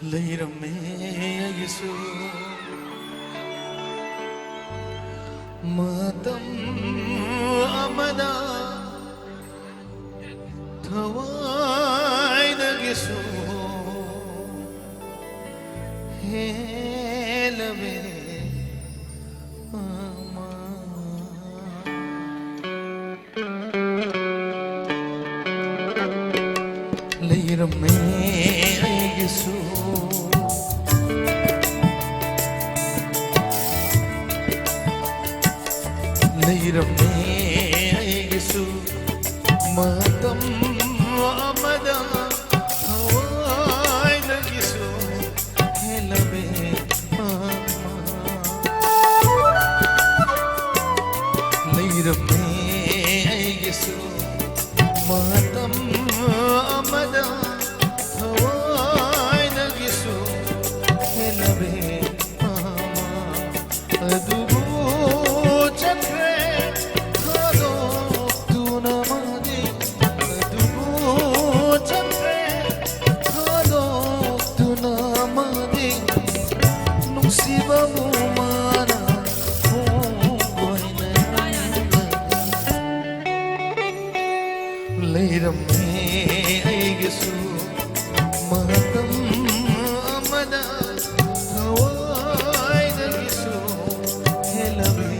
ꯂꯩꯔꯝꯃꯦ ꯑꯩꯒꯤꯁꯨ ꯃꯇꯝ ꯑꯃꯗ ꯊꯋꯥꯏꯗꯒꯤꯁꯨ ꯍꯦꯜꯂꯕꯦ ꯑꯃ ꯂꯩꯔꯝꯃꯦ ꯑꯩꯒꯤꯁꯨ ꯂꯩꯔꯝꯃꯦ ꯑꯩꯒꯤꯁꯨ ꯃꯇꯝ ꯑꯃꯗ ꯊꯋꯥꯏꯗꯒꯤꯁꯨ ꯍꯦꯜꯂꯕꯦ ꯂꯩꯔꯝꯃꯦ ꯑꯩꯒꯤꯁꯨ ꯃꯇꯝ ꯑꯃꯗ ꯊꯋꯥꯏꯗꯒꯤꯁꯨ ꯍꯦꯜꯂꯕꯦ ꯑꯗꯨꯕꯨ ꯆꯠꯈ꯭ꯔꯦ ꯊꯥꯗꯣꯛꯇꯨꯅ ꯃꯥꯗꯤ ꯑꯗꯨꯕꯨ ꯆꯠꯈ꯭ꯔꯦ ꯊꯥꯗꯣꯛꯇꯨꯅ ꯃꯥꯗꯤ ꯅꯨꯡꯁꯤꯕꯕꯨ ꯃꯥꯅ ꯍꯣꯡꯕꯣꯏꯅ ꯂꯩꯔꯝꯃꯦ ꯑꯩꯒꯤꯁꯨ ꯃꯇꯝ ꯑꯃꯗ ꯊꯋꯥꯏꯗꯒꯤꯁꯨ ꯍꯦꯜꯂꯕꯦ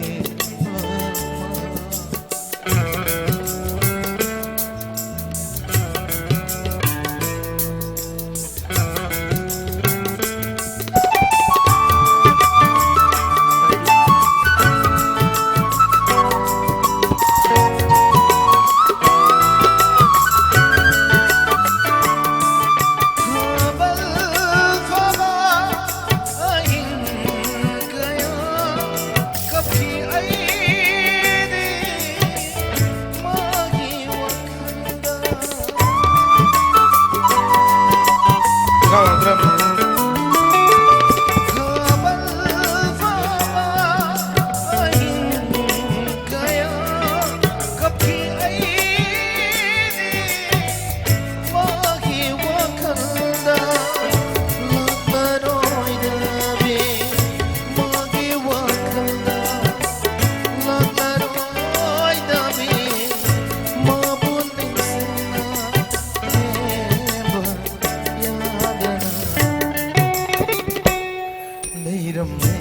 ꯂꯩꯔꯝꯃꯦ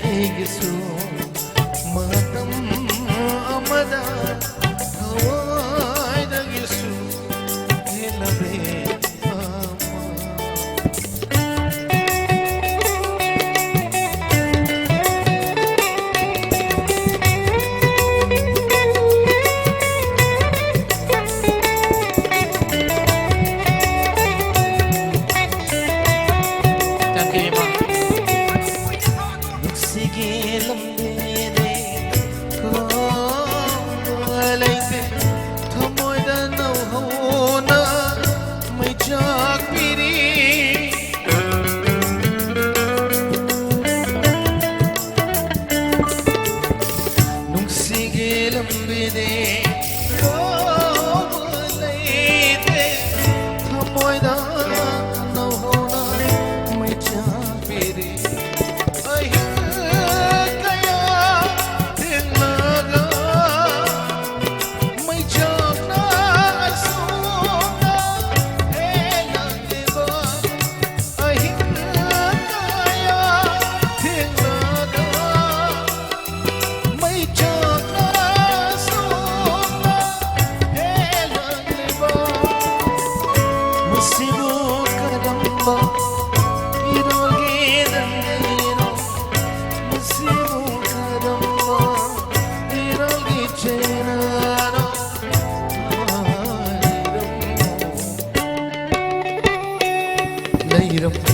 ꯑꯩꯒꯤꯁꯨ ꯃꯇꯝ ꯑꯃꯗ ꯊꯋꯥꯏꯗꯒꯤꯁꯨ ꯍꯦꯜꯂꯕꯦ ꯂꯩꯔꯝꯃꯦ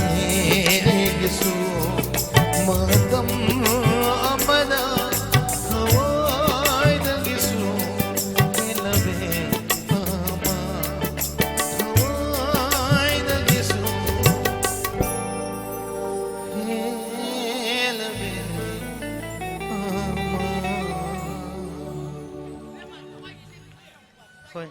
ꯑꯩꯒꯤꯁꯨ ꯃꯇꯝ ꯑꯃꯗ ꯊꯋꯥꯏꯗꯒꯤꯁꯨ ꯍꯦꯜꯂꯕꯦ ꯊꯋꯥꯏꯗꯒꯤꯁꯨ ꯍꯦꯜꯂꯕꯦ ꯍꯣꯏ